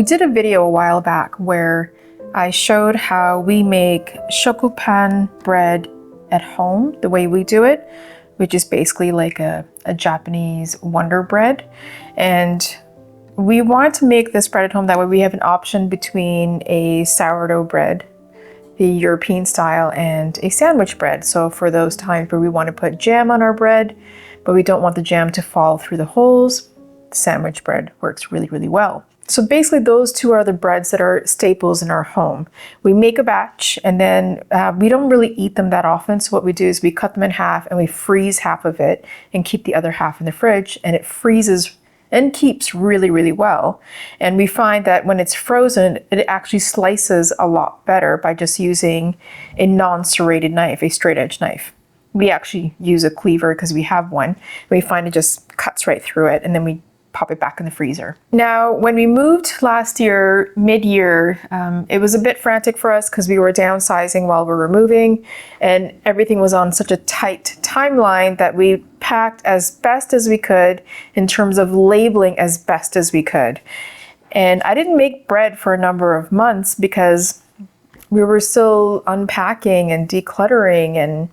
We did a video a while back where I showed how we make Shokupan bread at home, the way we do it, which is basically like a Japanese Wonder Bread. And we wanted to make this bread at home, that way we have an option between a sourdough bread, the European style, and a sandwich bread. So for those times where we want to put jam on our bread, but we don't want the jam to fall through the holes, sandwich bread works really, really well. So basically those two are the breads that are staples in our home. We make a batch and then we don't really eat them that often. So what we do is we cut them in half and we freeze half of it and keep the other half in the fridge, and it freezes and keeps really, really well. And we find that when it's frozen, it actually slices a lot better by just using a non-serrated knife, a straight edge knife. We actually use a cleaver because we have one. We find it just cuts right through it, and then we pop it back in the freezer. Now, when we moved last year, mid-year, it was a bit frantic for us because we were downsizing while we were moving, and everything was on such a tight timeline that we packed as best as we could in terms of labeling as best as we could. And I didn't make bread for a number of months because we were still unpacking and decluttering and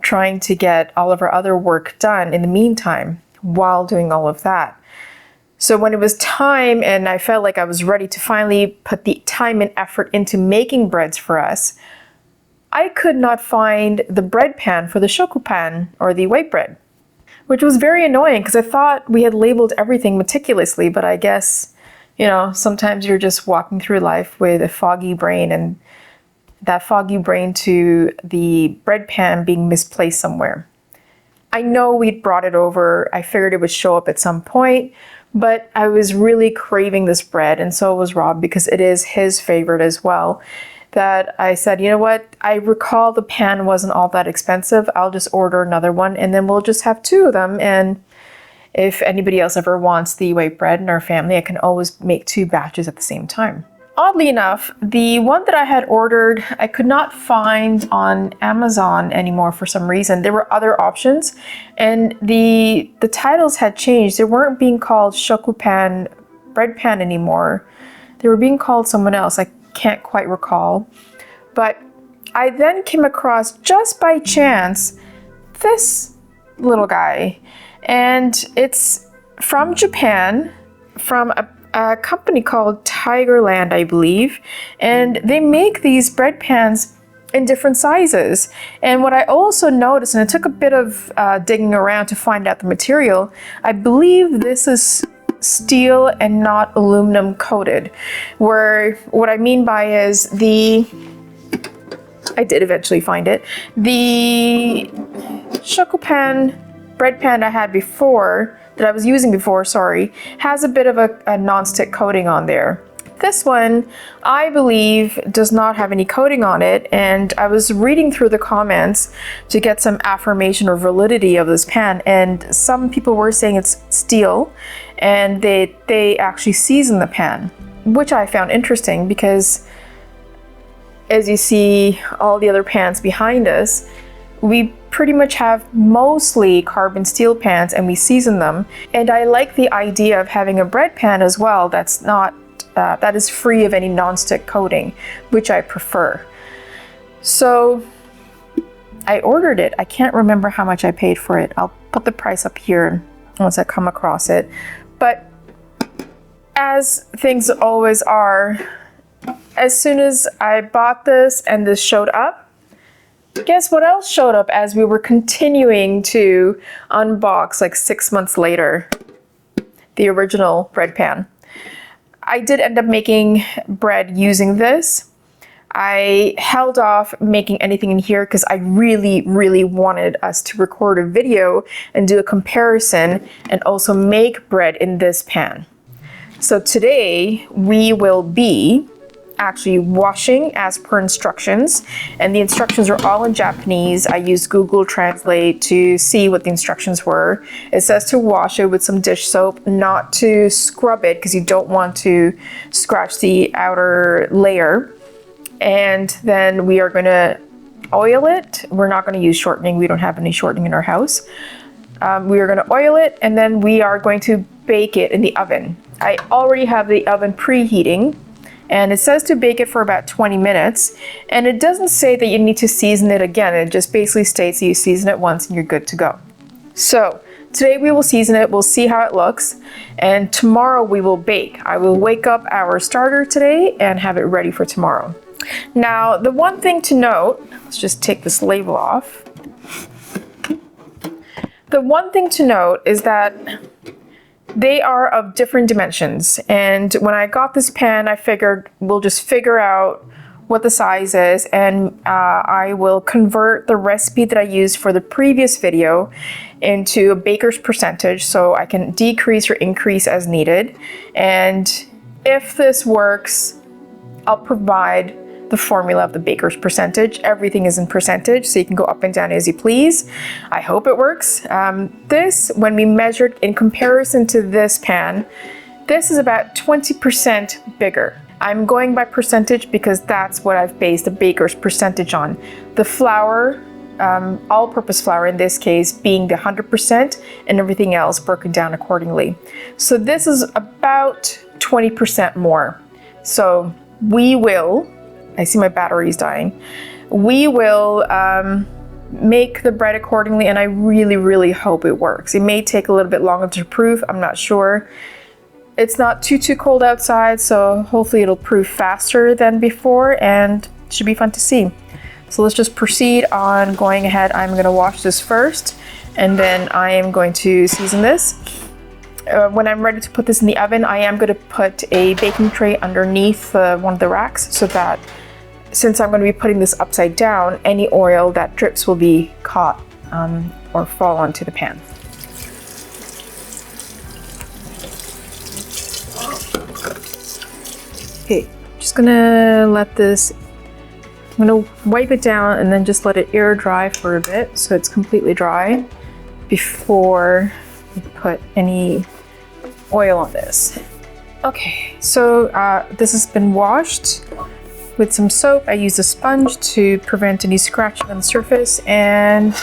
trying to get all of our other work done in the meantime while doing all of that. So when it was time and I felt like I was ready to finally put the time and effort into making breads for us, I could not find the bread pan for the Shokupan, or the white bread, which was very annoying because I thought we had labeled everything meticulously, but I guess, you know, sometimes you're just walking through life with a foggy brain, and that foggy brain to the bread pan being misplaced somewhere. I know we'd brought it over. I figured it would show up at some point, but I was really craving this bread, and so was Rob, because it is his favorite as well, that I said, you know what, I recall the pan wasn't all that expensive. I'll just order another one and then we'll just have two of them. And if anybody else ever wants the white bread in our family, I can always make two batches at the same time. Oddly enough, the one that I had ordered, I could not find on Amazon anymore for some reason. There were other options, and the titles had changed. They weren't being called Shokupan Bread Pan anymore. They were being called someone else. I can't quite recall. But I then came across, just by chance, this little guy. And it's from Japan, from a company called Tigerland, I believe, and they make these bread pans in different sizes. And what I also noticed, and it took a bit of digging around to find out the material, I believe this is steel and not aluminum coated, where what I mean by is I did eventually find it, the Shokupan bread pan I had before, that I was using before, sorry, has a bit of a non-stick coating on there. This one, I believe, does not have any coating on it, and I was reading through the comments to get some affirmation or validity of this pan, and some people were saying it's steel, and they actually season the pan, which I found interesting because, as you see all the other pans behind us, we pretty much have mostly carbon steel pans and we season them. And I like the idea of having a bread pan as well that's not, that is free of any non-stick coating, which I prefer. So I ordered it. I can't remember how much I paid for it. I'll put the price up here once I come across it. But as things always are, as soon as I bought this and this showed up, guess what else showed up as we were continuing to unbox like 6 months later? The original bread pan. I did end up making bread using this. I held off making anything in here because I really, really wanted us to record a video and do a comparison and also make bread in this pan. So today we will be actually washing as per instructions, and the instructions are all in Japanese. I used Google Translate to see what the instructions were. It says to wash it with some dish soap, not to scrub it because you don't want to scratch the outer layer. And then we are going to oil it. We're not going to use shortening. We don't have any shortening in our house. We are going to oil it, and then we are going to bake it in the oven. I already have the oven preheating, and it says to bake it for about 20 minutes. And it doesn't say that you need to season it again. It just basically states that you season it once and you're good to go. So today we will season it, we'll see how it looks, and tomorrow we will bake. I will wake up our starter today and have it ready for tomorrow. Now, the one thing to note, let's just take this label off. The one thing to note is that they are of different dimensions, and when I got this pan, I figured we'll just figure out what the size is, and I will convert the recipe that I used for the previous video into a baker's percentage, so I can decrease or increase as needed. And if this works, I'll provide the formula of the baker's percentage. Everything is in percentage, so you can go up and down as you please. I hope it works. This, when we measured in comparison to this pan, this is about 20% bigger. I'm going by percentage because that's what I've based the baker's percentage on. The flour, all-purpose flour in this case, being the 100% and everything else broken down accordingly. So this is about 20% more. So we will, I see my battery is dying. We will make the bread accordingly, and I really hope it works. It may take a little bit longer to proof, I'm not sure. It's not too cold outside, so hopefully it'll proof faster than before, and it should be fun to see. So let's just proceed on going ahead. I'm gonna wash this first, and then I am going to season this. When I'm ready to put this in the oven, I am gonna put a baking tray underneath one of the racks, so that since I'm gonna be putting this upside down, any oil that drips will be caught or fall onto the pan. Okay, just gonna let this, I'm gonna wipe it down and then just let it air dry for a bit so it's completely dry before we put any oil on this. Okay, so this has been washed with some soap. I used a sponge to prevent any scratching on the surface, and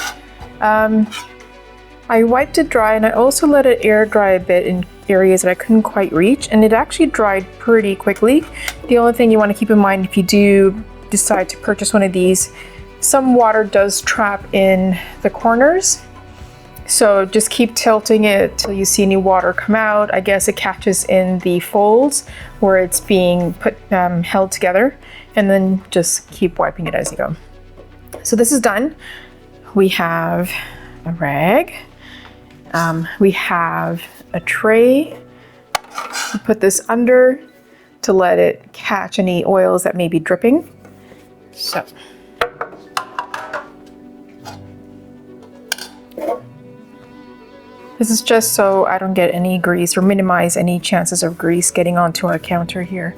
I wiped it dry, and I also let it air dry a bit in areas that I couldn't quite reach, and it actually dried pretty quickly. The only thing you want to keep in mind if you do decide to purchase one of these, some water does trap in the corners, so just keep tilting it till you see any water come out. I guess it catches in the folds where it's being held together, and then just keep wiping it as you go. So this is done. We have a rag, we have a tray. We put this under to let it catch any oils that may be dripping. So this is just so I don't get any grease or minimize any chances of grease getting onto our counter here.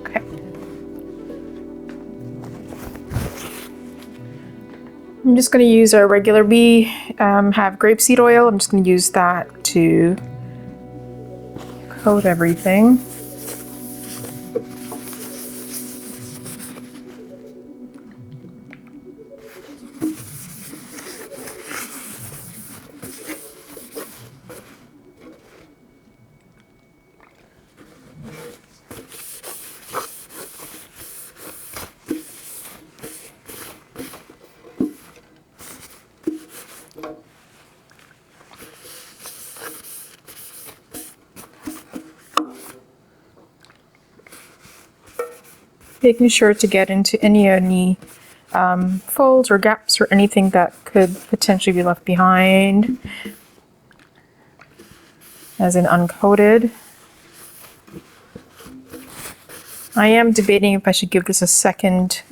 Okay. I'm just going to use our regular, we have grapeseed oil. I'm just going to use that to coat everything. Making sure to get into any folds or gaps or anything that could potentially be left behind, as in uncoated. I am debating if I should give this a second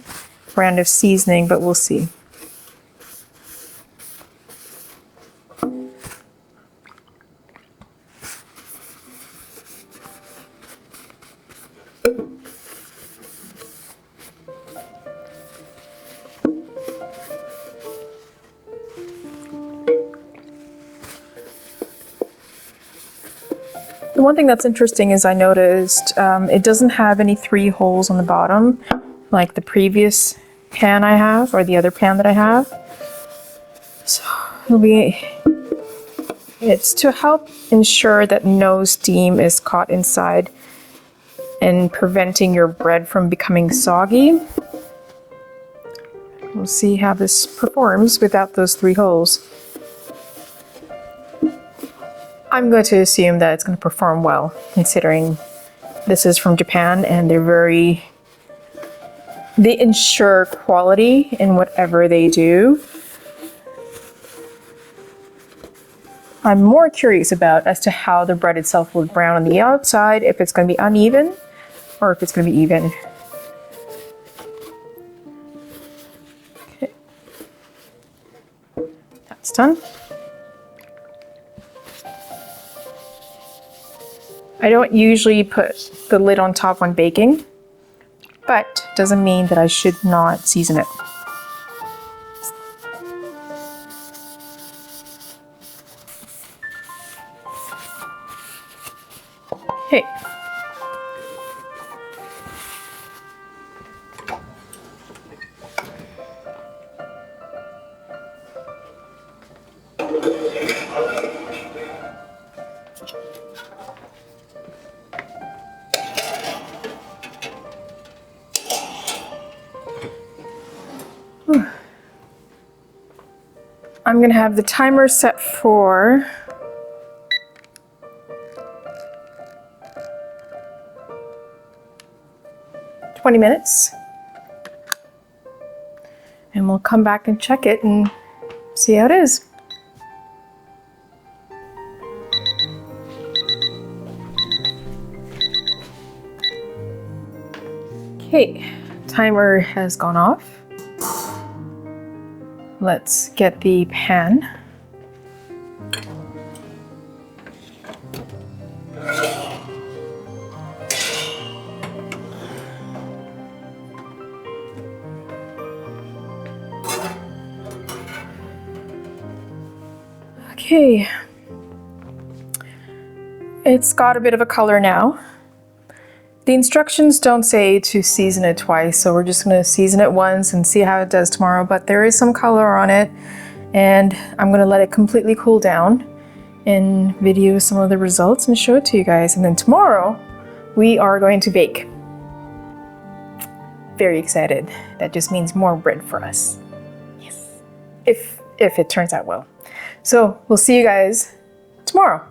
round of seasoning, but we'll see. The one thing that's interesting is I noticed it doesn't have any 3 holes on the bottom like the previous pan I have, or the other pan that I have. So it'll be It's to help ensure that no steam is caught inside and preventing your bread from becoming soggy. We'll see how this performs without those 3 holes. I'm going to assume that it's going to perform well, considering this is from Japan and they ensure quality in whatever they do. I'm more curious about as to how the bread itself will brown on the outside, if it's going to be uneven or if it's going to be even. Okay. That's done. I don't usually put the lid on top when baking, but doesn't mean that I should not season it. Okay. I'm gonna have the timer set for 20 minutes. And we'll come back and check it and see how it is. Okay, timer has gone off. Let's get the pan. Okay, it's got a bit of a color now. The instructions don't say to season it twice, so we're just going to season it once and see how it does tomorrow, but there is some color on it, and I'm going to let it completely cool down and video some of the results and show it to you guys. And then tomorrow we are going to bake. Very excited. That just means more bread for us. Yes. If it turns out well. So we'll see you guys tomorrow.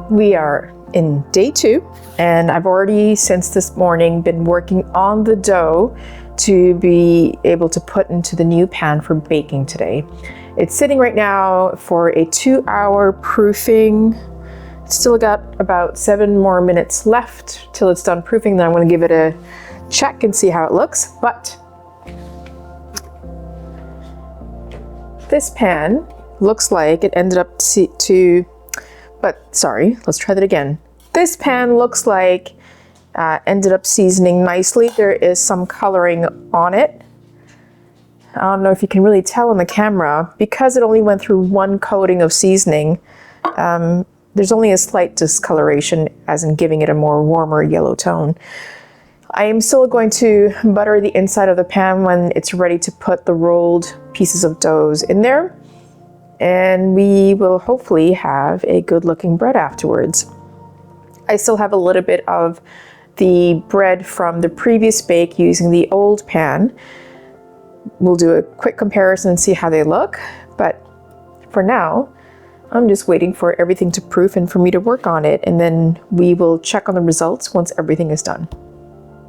We are in day 2, and I've already since this morning been working on the dough to be able to put into the new pan for baking today. It's sitting right now for a 2-hour proofing. Still got about 7 more minutes left till it's done proofing. Then I'm going to give it a check and see how it looks. But this pan looks like it ended up let's try that again. This pan looks like ended up seasoning nicely. There is some coloring on it. I don't know if you can really tell on the camera, because it only went through 1 coating of seasoning. There's only a slight discoloration, as in giving it a more warmer yellow tone. I am still going to butter the inside of the pan when it's ready to put the rolled pieces of doughs in there, and we will hopefully have a good looking bread afterwards. I still have a little bit of the bread from the previous bake using the old pan. We'll do a quick comparison and see how they look, but for now, I'm just waiting for everything to proof and for me to work on it, and then we will check on the results once everything is done.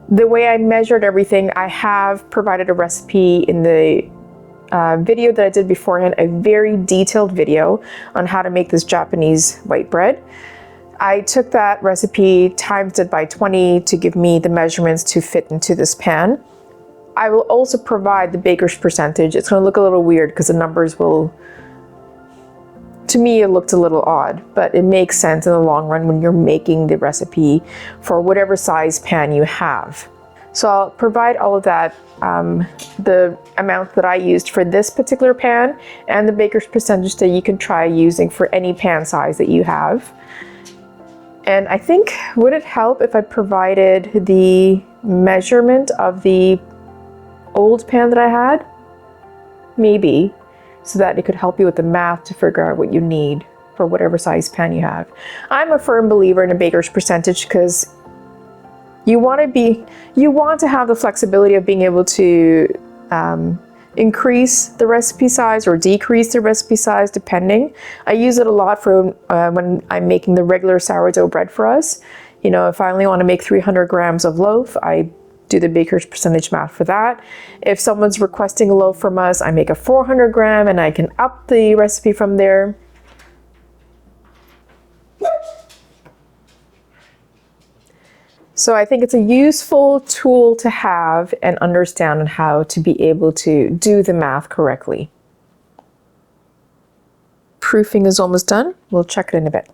The way I measured everything, I have provided a recipe in the video that I did beforehand, a very detailed video on how to make this Japanese white bread. I took that recipe, times it by 20 to give me the measurements to fit into this pan. I will also provide the baker's percentage. It's going to look a little weird because the numbers will, to me, it looked a little odd, but it makes sense in the long run when you're making the recipe for whatever size pan you have. So I'll provide all of that, the amount that I used for this particular pan and the baker's percentage that you can try using for any pan size that you have. And I think, would it help if I provided the measurement of the old pan that I had? Maybe, so that it could help you with the math to figure out what you need for whatever size pan you have. I'm a firm believer in a baker's percentage because you want to have the flexibility of being able to increase the recipe size or decrease the recipe size depending. I use it a lot for when I'm making the regular sourdough bread for us. You know, if I only want to make 300 grams of loaf, I do the baker's percentage math for that. If someone's requesting a loaf from us, I make a 400 gram and I can up the recipe from there. So I think it's a useful tool to have and understand on how to be able to do the math correctly. Proofing is almost done. We'll check it in a bit.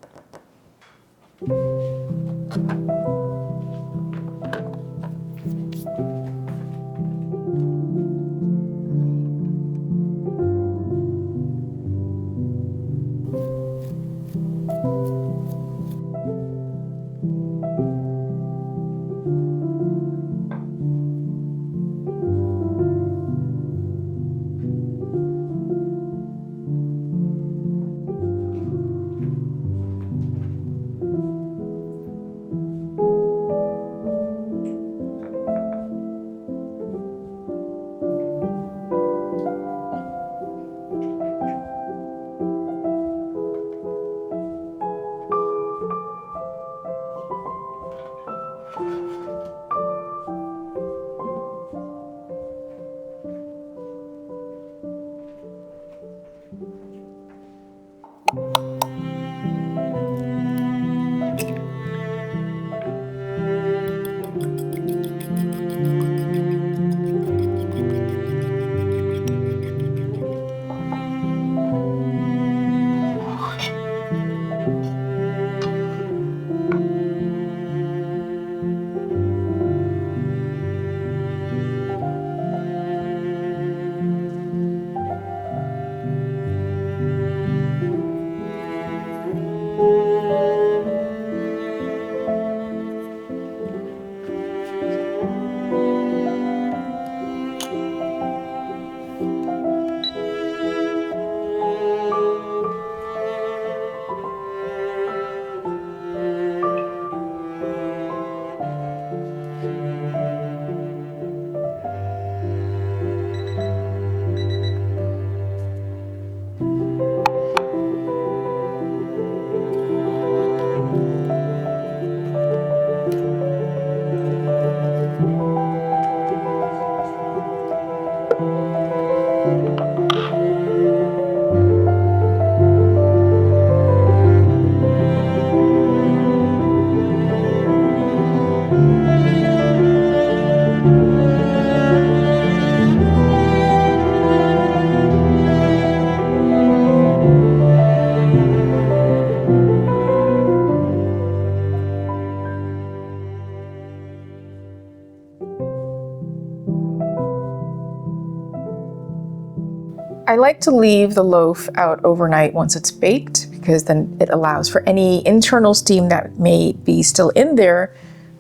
I like to leave the loaf out overnight once it's baked because then it allows for any internal steam that may be still in there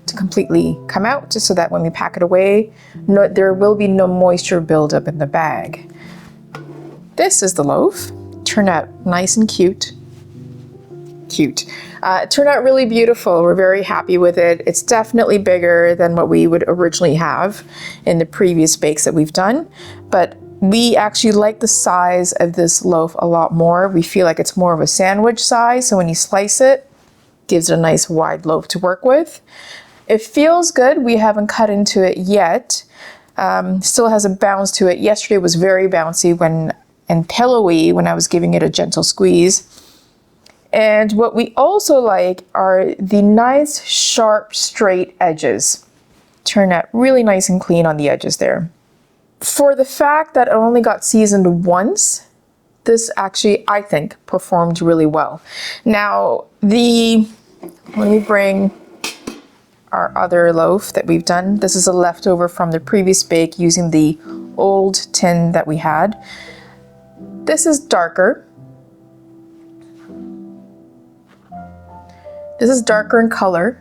to completely come out, so that when we pack it away, there will be no moisture buildup in the bag. This is the loaf. Turned out nice and cute. It turned out really beautiful. We're very happy with it. It's definitely bigger than what we would originally have in the previous bakes that we've done, but we actually like the size of this loaf a lot more. We feel like it's more of a sandwich size, so when you slice it, gives it a nice wide loaf to work with. It feels good. We haven't cut into it yet. Still has a bounce to it. Yesterday was very bouncy and pillowy when I was giving it a gentle squeeze. And what we also like are the nice, sharp, straight edges. Turn out really nice and clean on the edges there. For the fact that it only got seasoned once, this actually, I think, performed really well. Now, let me bring our other loaf that we've done. This is a leftover from the previous bake using the old tin that we had. This is darker. This is darker in color.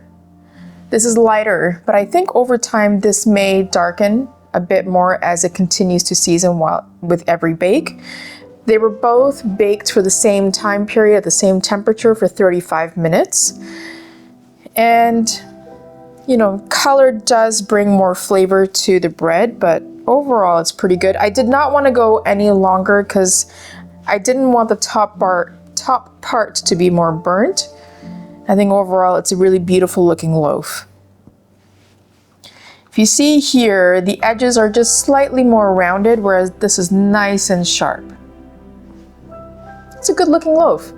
This is lighter, but I think over time this may darken a bit more as it continues to season with every bake. They were both baked for the same time period at the same temperature for 35 minutes. And, you know, color does bring more flavor to the bread, but overall it's pretty good. I did not want to go any longer because I didn't want the top part to be more burnt. I think overall it's a really beautiful looking loaf. If you see here, the edges are just slightly more rounded, whereas this is nice and sharp. It's a good looking loaf.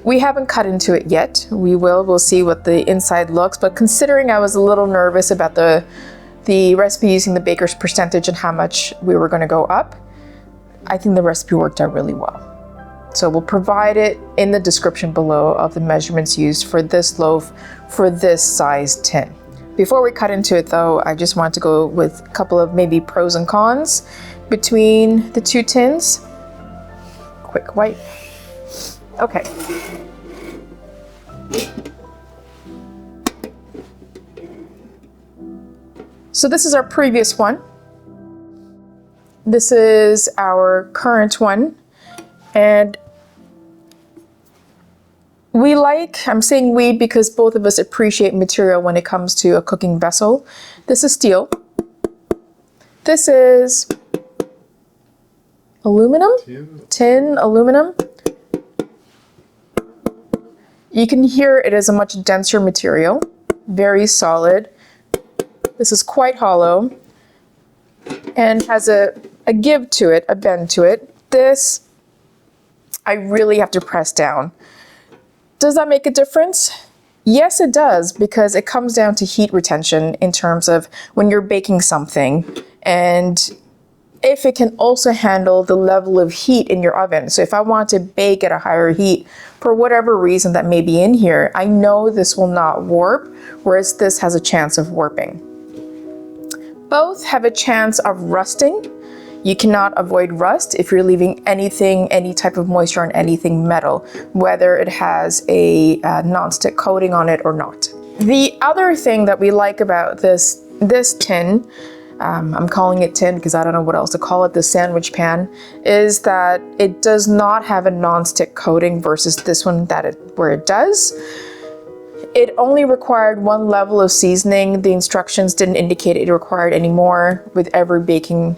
We haven't cut into it yet. We'll see what the inside looks, but considering I was a little nervous about the recipe using the baker's percentage and how much we were going to go up, I think the recipe worked out really well. So we'll provide it in the description below of the measurements used for this loaf for this size tin. Before we cut into it though, I just want to go with a couple of maybe pros and cons between the two tins. Quick wipe. Okay. So this is our previous one. This is our current one. And I'm saying we because both of us appreciate material when it comes to a cooking vessel. This is steel. This is aluminum, tin aluminum. You can hear it is a much denser material, very solid. This is quite hollow and has a give to it, a bend to it. This, I really have to press down. Does that make a difference? Yes, it does, because it comes down to heat retention in terms of when you're baking something and if it can also handle the level of heat in your oven. So if I want to bake at a higher heat for whatever reason that may be in here, I know this will not warp, whereas this has a chance of warping. Both have a chance of rusting. You cannot avoid rust if you're leaving anything, any type of moisture on anything metal, whether it has a non-stick coating on it or not. The other thing that we like about this tin, I'm calling it tin because I don't know what else to call it, the sandwich pan, is that it does not have a non-stick coating versus this one where it does. It only required one level of seasoning. The instructions didn't indicate it required any more. With every baking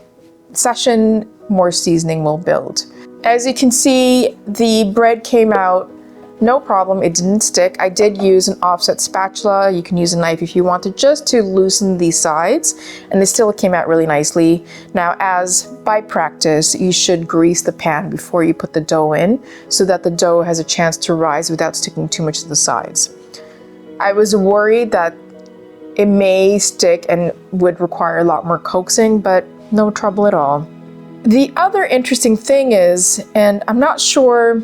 session, more seasoning will build. As you can see, the bread came out no problem. It didn't stick. I did use an offset spatula. You can use a knife if you want to, just to loosen the sides, and they still came out really nicely. Now, as by practice, you should grease the pan before you put the dough in so that the dough has a chance to rise without sticking too much to the sides. I was worried that it may stick and would require a lot more coaxing, but no trouble at all. The other interesting thing is, and I'm not sure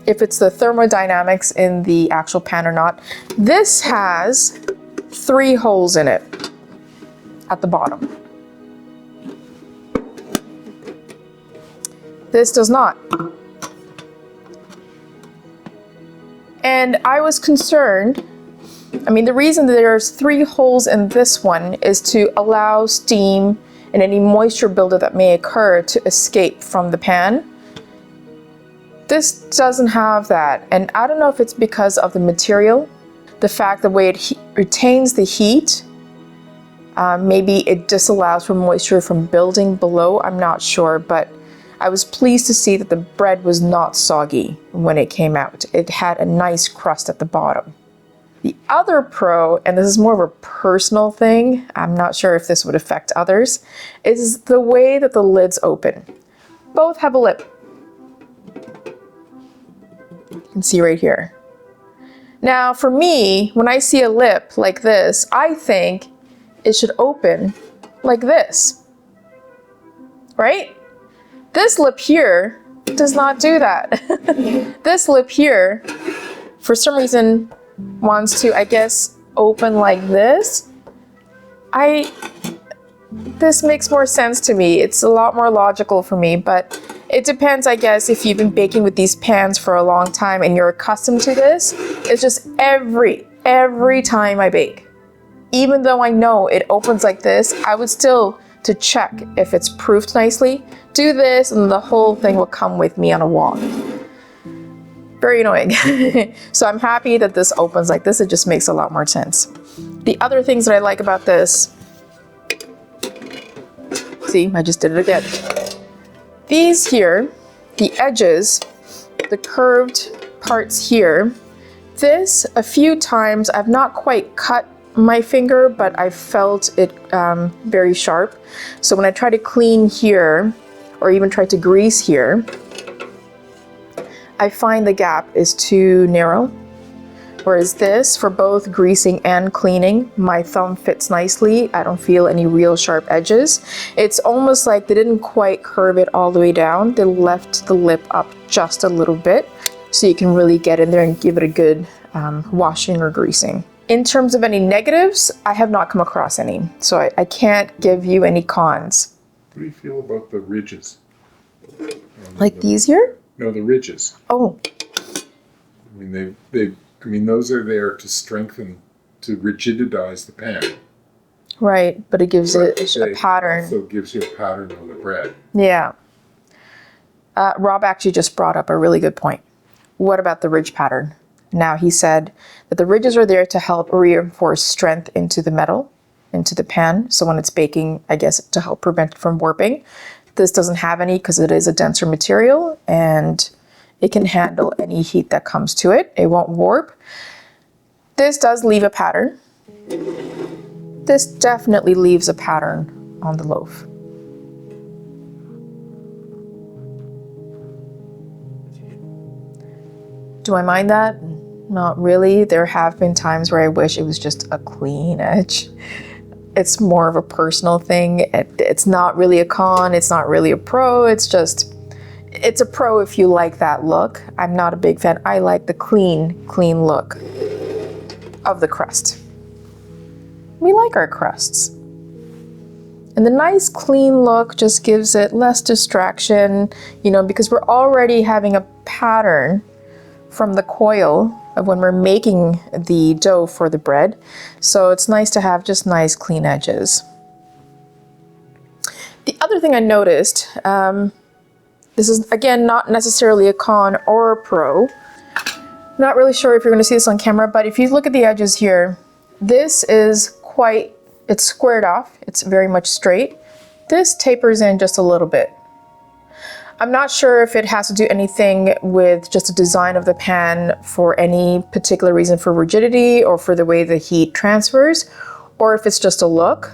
if it's the thermodynamics in the actual pan or not, this has 3 holes in it at the bottom. This does not. And I was concerned. I mean, the reason that there's 3 holes in this one is to allow steam and any moisture buildup that may occur to escape from the pan. This doesn't have that, and I don't know if it's because of the material, the fact the way it retains the heat. Maybe it disallows for moisture from building below, I'm not sure, but I was pleased to see that the bread was not soggy when it came out. It had a nice crust at the bottom. The other pro, and this is more of a personal thing, I'm not sure if this would affect others, is the way that the lids open. Both have a lip. You can see right here. Now for me, when I see a lip like this, I think it should open like this, right? This lip here does not do that. This lip here, for some reason, wants to, I guess, open like this. This makes more sense to me. It's a lot more logical for me, but it depends, I guess, if you've been baking with these pans for a long time and you're accustomed to this. It's just every time I bake, even though I know it opens like this, I would still, to check if it's proofed nicely, do this and the whole thing will come with me on a walk. Very annoying. So I'm happy that this opens like this. It just makes a lot more sense. The other things that I like about this, see, I just did it again. These here, the edges, the curved parts here, this, a few times, I've not quite cut my finger, but I felt it very sharp. So when I try to clean here, or even try to grease here, I find the gap is too narrow. Whereas this, for both greasing and cleaning, my thumb fits nicely. I don't feel any real sharp edges. It's almost like they didn't quite curve it all the way down. They left the lip up just a little bit, so you can really get in there and give it a good washing or greasing. In terms of any negatives, I have not come across any, so I can't give you any cons. What do you feel about the ridges? Like these here? No, the ridges. Oh. I mean, those are there to strengthen, to rigidize the pan. Right, but it gives it a pattern. Also gives you a pattern on the bread. Yeah. Rob actually just brought up a really good point. What about the ridge pattern? Now, he said that the ridges are there to help reinforce strength into the metal, into the pan. So when it's baking, I guess, to help prevent it from warping. This doesn't have any because it is a denser material and it can handle any heat that comes to it. It won't warp. This does leave a pattern. This definitely leaves a pattern on the loaf. Do I mind that? Not really. There have been times where I wish it was just a clean edge. It's more of a personal thing. It's not really a con, it's not really a pro, it's a pro if you like that look. I'm not a big fan. I like the clean look of the crust. We like our crusts. And the nice clean look just gives it less distraction, because we're already having a pattern from the coil of when we're making the dough for the bread. So it's nice to have just nice clean edges. The other thing I noticed, this is again not necessarily a con or a pro. Not really sure if you're going to see this on camera, but if you look at the edges here, this is it's squared off. It's very much straight. This tapers in just a little bit. I'm not sure if it has to do anything with just the design of the pan for any particular reason for rigidity or for the way the heat transfers, or if it's just a look.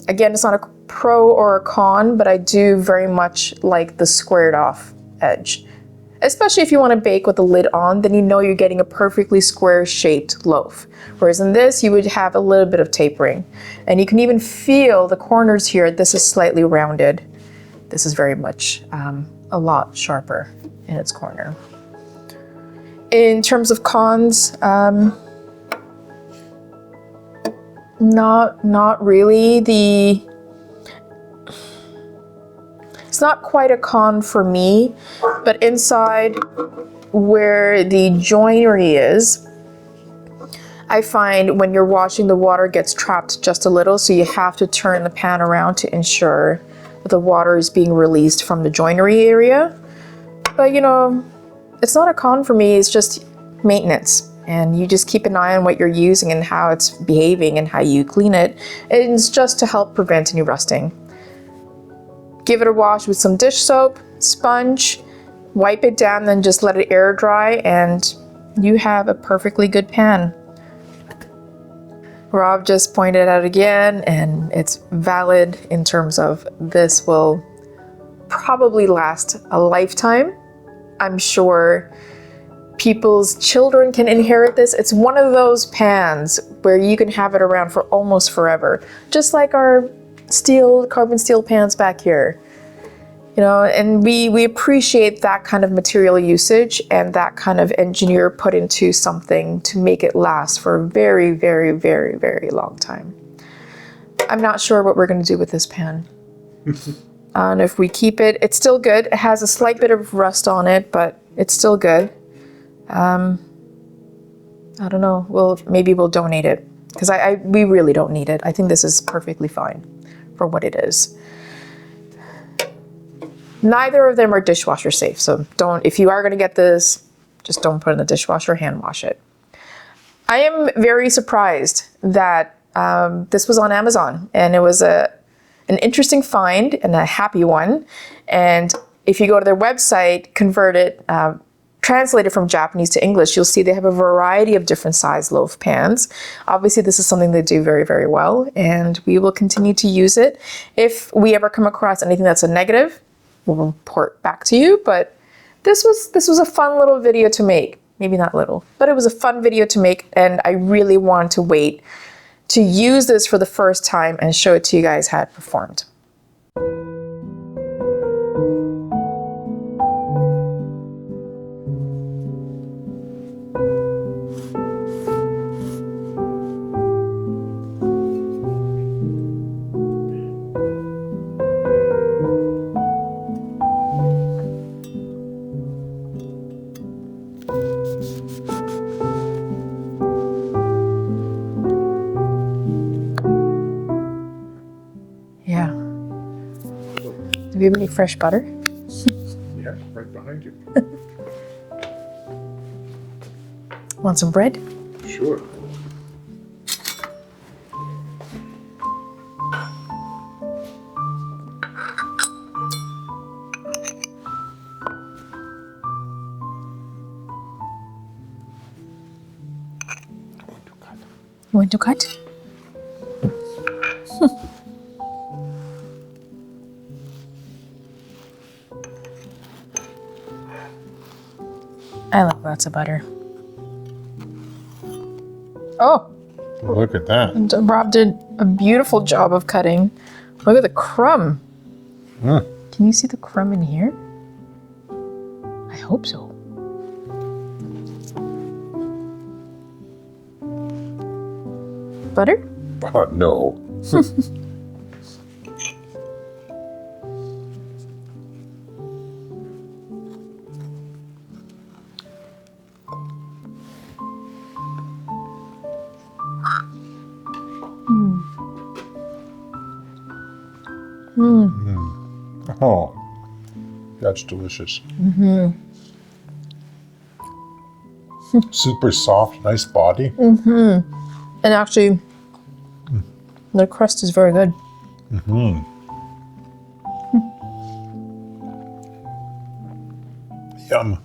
Again, it's not a pro or a con, but I do very much like the squared off edge. Especially if you want to bake with the lid on, then you're getting a perfectly square shaped loaf. Whereas in this, you would have a little bit of tapering. And you can even feel the corners here, this is slightly rounded. This is very much a lot sharper in its corner. In terms of cons, not really. It's not quite a con for me, but inside where the joinery is, I find when you're washing, the water gets trapped just a little, so you have to turn the pan around to ensure that the water is being released from the joinery area. But you know, it's not a con for me, it's just maintenance. And you just keep an eye on what you're using and how it's behaving and how you clean it. And it's just to help prevent any rusting. Give it a wash with some dish soap, sponge, wipe it down, then just let it air dry, and you have a perfectly good pan. Rob just pointed out again, and it's valid in terms of this will probably last a lifetime. I'm sure people's children can inherit this. It's one of those pans where you can have it around for almost forever, just like our carbon steel pans back here. You know, and we appreciate that kind of material usage and that kind of engineer put into something to make it last for a very, very, very, very long time. I'm not sure what we're going to do with this pan. And if we keep it, it's still good. It has a slight bit of rust on it, but it's still good. I don't know. Maybe we'll donate it because we really don't need it. I think this is perfectly fine for what it is. Neither of them are dishwasher safe, so if you are going to get this, just don't put it in the dishwasher, hand wash it. I am very surprised that this was on Amazon, and it was an interesting find and a happy one. And if you go to their website, convert it, translate it from Japanese to English, you'll see they have a variety of different size loaf pans. Obviously, this is something they do very, very well, and we will continue to use it. If we ever come across anything that's a negative, we'll report back to you. But this was a fun little video to make. Maybe not little, but it was a fun video to make, and I really wanted to wait to use this for the first time and show it to you guys how it performed. Yeah. Do we have any fresh butter? Yeah, right behind you. Want some bread? Sure. You want to cut? I like lots of butter. Oh! Look at that. And Rob did a beautiful job of cutting. Look at the crumb. Mm. Can you see the crumb in here? I hope so. Butter? No. Oh, that's delicious. Mm-hmm. Super soft, nice body. Mm-hmm. And actually, the crust is very good. Mm-hmm. Yum.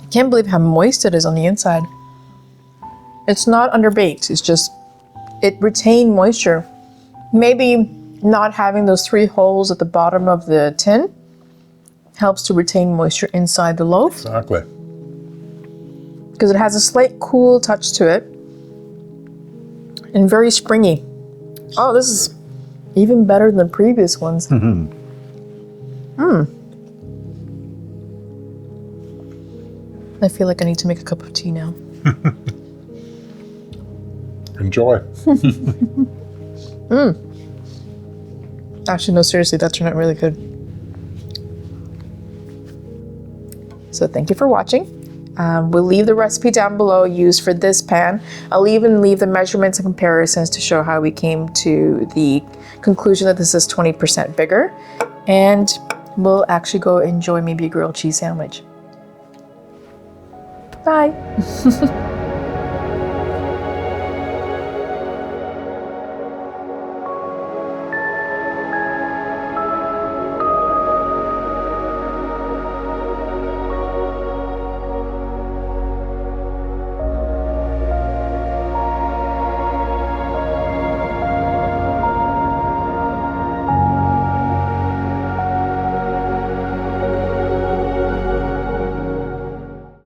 I can't believe how moist it is on the inside. It's not underbaked, it's just, it retained moisture. Maybe not having those 3 holes at the bottom of the tin helps to retain moisture inside the loaf. Exactly. Because it has a slight cool touch to it. And very springy. Oh, this is even better than the previous ones. Mm-hmm. I feel like I need to make a cup of tea now. Enjoy. Actually, no, seriously, that turned out really good. So thank you for watching. We'll leave the recipe down below used for this pan. I'll even leave the measurements and comparisons to show how we came to the conclusion that this is 20% bigger. And we'll actually go enjoy maybe a grilled cheese sandwich. Bye.